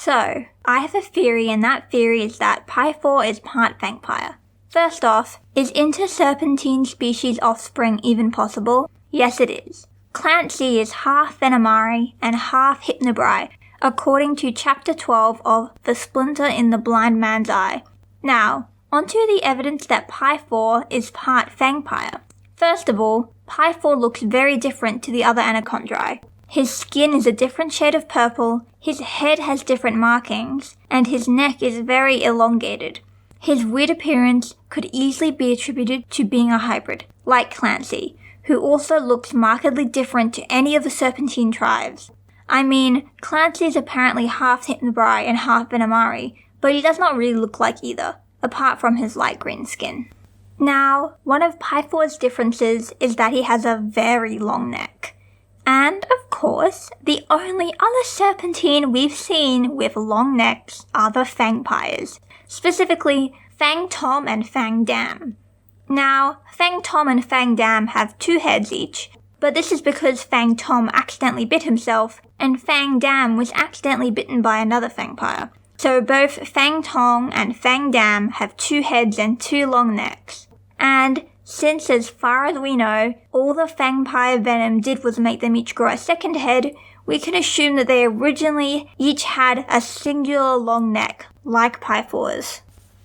So, I have a theory, and that theory is that Pythor is part Fangpyre. First off, is interserpentine species offspring even possible? Yes, it is. Clancy is half Venomari and half Hypnobrai, according to Chapter 12 of The Splinter in the Blind Man's Eye. Now, onto the evidence that Pythor is part Fangpyre. First of all, Pythor looks very different to the other Anacondrae. His skin is a different shade of purple, his head has different markings, and his neck is very elongated. His weird appearance could easily be attributed to being a hybrid, like Clancy, who also looks markedly different to any of the serpentine tribes. I mean, Clancy is apparently half Hypnobrai and half Venomari, but he does not really look like either, apart from his light green skin. Now, one of Pythor's differences is that he has a very long neck. And, of course, the only other serpentine we've seen with long necks are the Fangpyres, specifically Fang Tom and Fang Dam. Now, Fang Tom and Fang Dam have 2 heads each, but this is because Fang Tom accidentally bit himself, and Fang Dam was accidentally bitten by another Fangpyre. So both Fang Tom and Fang Dam have 2 heads and 2 long necks. And since, as far as we know, all the Fangpyre venom did was make them each grow a second head, we can assume that they originally each had a singular long neck, like Pythor's.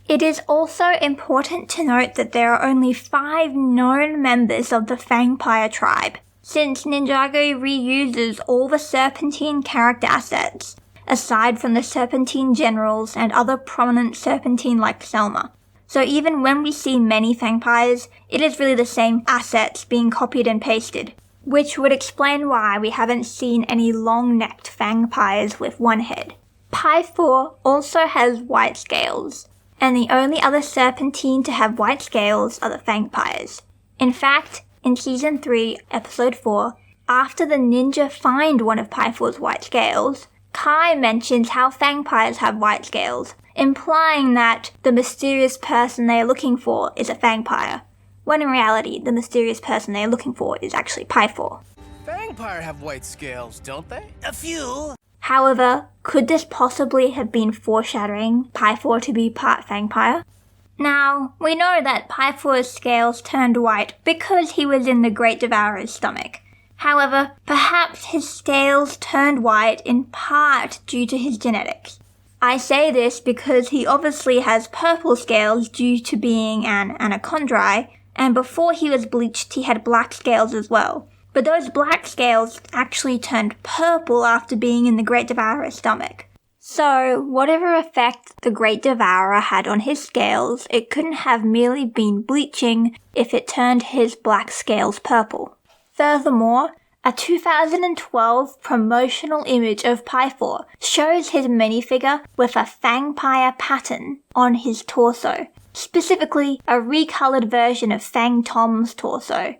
It is also important to note that there are only 5 known members of the Fangpyre tribe, since Ninjago reuses all the serpentine character assets, aside from the serpentine generals and other prominent serpentine like Selma. So even when we see many Fangpyres, it is really the same assets being copied and pasted, which would explain why we haven't seen any long-necked Fangpyres with 1 head. Pythor also has white scales, and the only other serpentine to have white scales are the Fangpyres. In fact, in Season 3, Episode 4, after the ninja find one of Pythor's white scales, Kai mentions how Fangpyres have white scales, implying that the mysterious person they are looking for is a Fangpyre, when in reality, the mysterious person they are looking for is actually Pythor. Fangpyre have white scales, don't they? A few. However, could this possibly have been foreshadowing Pythor to be part Fangpyre? Now, we know that Pythor's scales turned white because he was in the Great Devourer's stomach. However, perhaps his scales turned white in part due to his genetics. I say this because he obviously has purple scales due to being an Anacondrae, and before he was bleached he had black scales as well. But those black scales actually turned purple after being in the Great Devourer's stomach. So, whatever effect the Great Devourer had on his scales, it couldn't have merely been bleaching if it turned his black scales purple. Furthermore, a 2012 promotional image of Pythor shows his minifigure with a Fangpyre pattern on his torso, specifically a recolored version of Fang Tom's torso.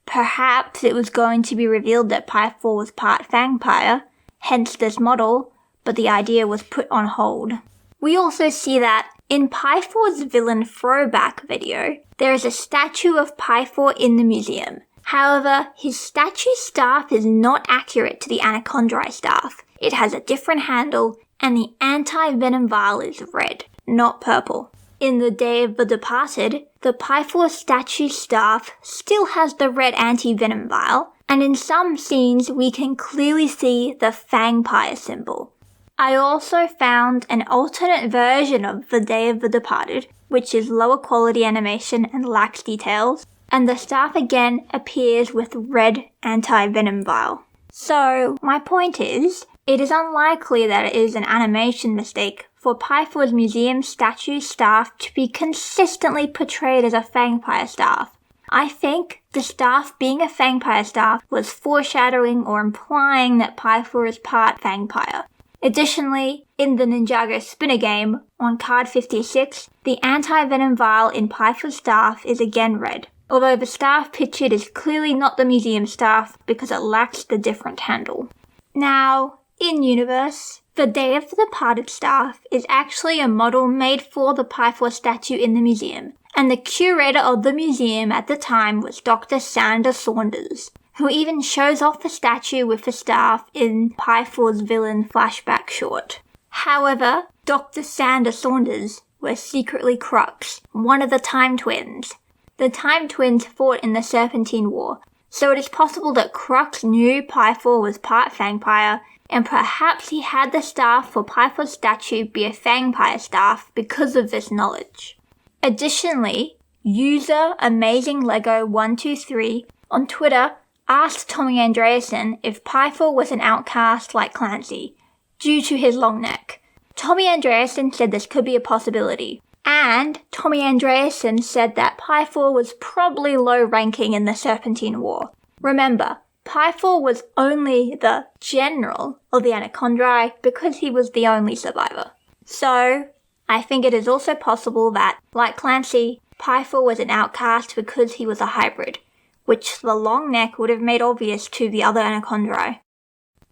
Perhaps it was going to be revealed that Pythor was part Fangpyre, hence this model, but the idea was put on hold. We also see that in Pythor's villain throwback video, there is a statue of Pythor in the museum. However, his statue staff is not accurate to the Anacondrae staff. It has a different handle, and the anti-venom vial is red, not purple. In the Day of the Departed, the Pythor statue staff still has the red anti-venom vial, and in some scenes we can clearly see the Fangpyre symbol. I also found an alternate version of the Day of the Departed, which is lower quality animation and lacks details, and the staff again appears with red anti-venom vial. So, my point is, it is unlikely that it is an animation mistake for Pythor's museum statue staff to be consistently portrayed as a Fangpyre staff. I think the staff being a Fangpyre staff was foreshadowing or implying that Pythor is part Fangpyre. Additionally, in the Ninjago spinner game, on card 56, the anti-venom vial in Pythor's staff is again red, although the staff pictured is clearly not the museum staff because it lacks the different handle. Now, in-universe, the Day of the Departed staff is actually a model made for the Pythor statue in the museum, and the curator of the museum at the time was Dr. Sandra Saunders, who even shows off the statue with the staff in Pythor's villain flashback short. However, Dr. Sander Saunders were secretly Crux, one of the Time Twins. The Time Twins fought in the Serpentine War, so it is possible that Crux knew Pythor was part Fangpyre, and perhaps he had the staff for Pythor's statue be a Fangpyre staff because of this knowledge. Additionally, user AmazingLego123 on Twitter asked Tommy Andreasen if Pythor was an outcast like Clancy, due to his long neck. Tommy Andreasen said this could be a possibility, and Tommy Andreasen said that Pythor was probably low ranking in the Serpentine War. Remember, Pythor was only the general of the Anacondrae because he was the only survivor. So, I think it is also possible that, like Clancy, Pythor was an outcast because he was a hybrid, which the long neck would have made obvious to the other Anacondrae.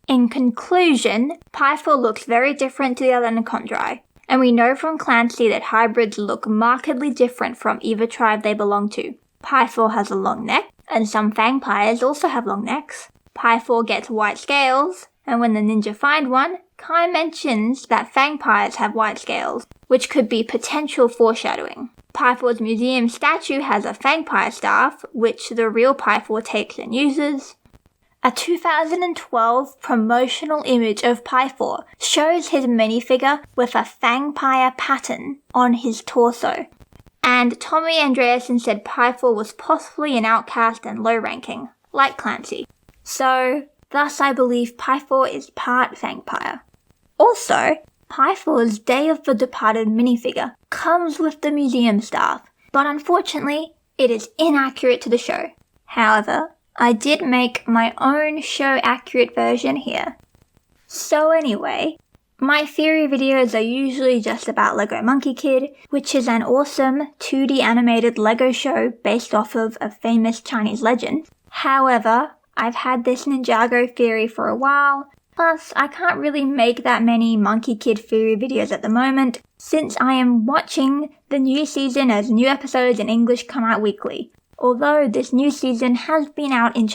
In conclusion, Pythor looks very different to the other Anacondrae, and we know from Clancy that hybrids look markedly different from either tribe they belong to. Pythor has a long neck, and some Fangpyres also have long necks. Pythor gets white scales, and when the ninja find one, Kai mentions that Fangpyres have white scales, which could be potential foreshadowing. Pythor's museum statue has a Fangpyre staff, which the real Pythor takes and uses. A 2012 promotional image of Pythor shows his minifigure with a Fangpyre pattern on his torso. And Tommy Andreasen said Pythor was possibly an outcast and low ranking, like Clancy. So, thus I believe Pythor is part Fangpyre. Also, Pythor's Day of the Departed minifigure comes with the museum staff, but unfortunately, it is inaccurate to the show. However, I did make my own show-accurate version here. So anyway, my theory videos are usually just about Lego Monkey Kid, which is an awesome 2D animated Lego show based off of a famous Chinese legend. However, I've had this Ninjago theory for a while, plus I can't really make that many Monkey Kid theory videos at the moment, since I am watching the new season as new episodes in English come out weekly. Although this new season has been out in Chinese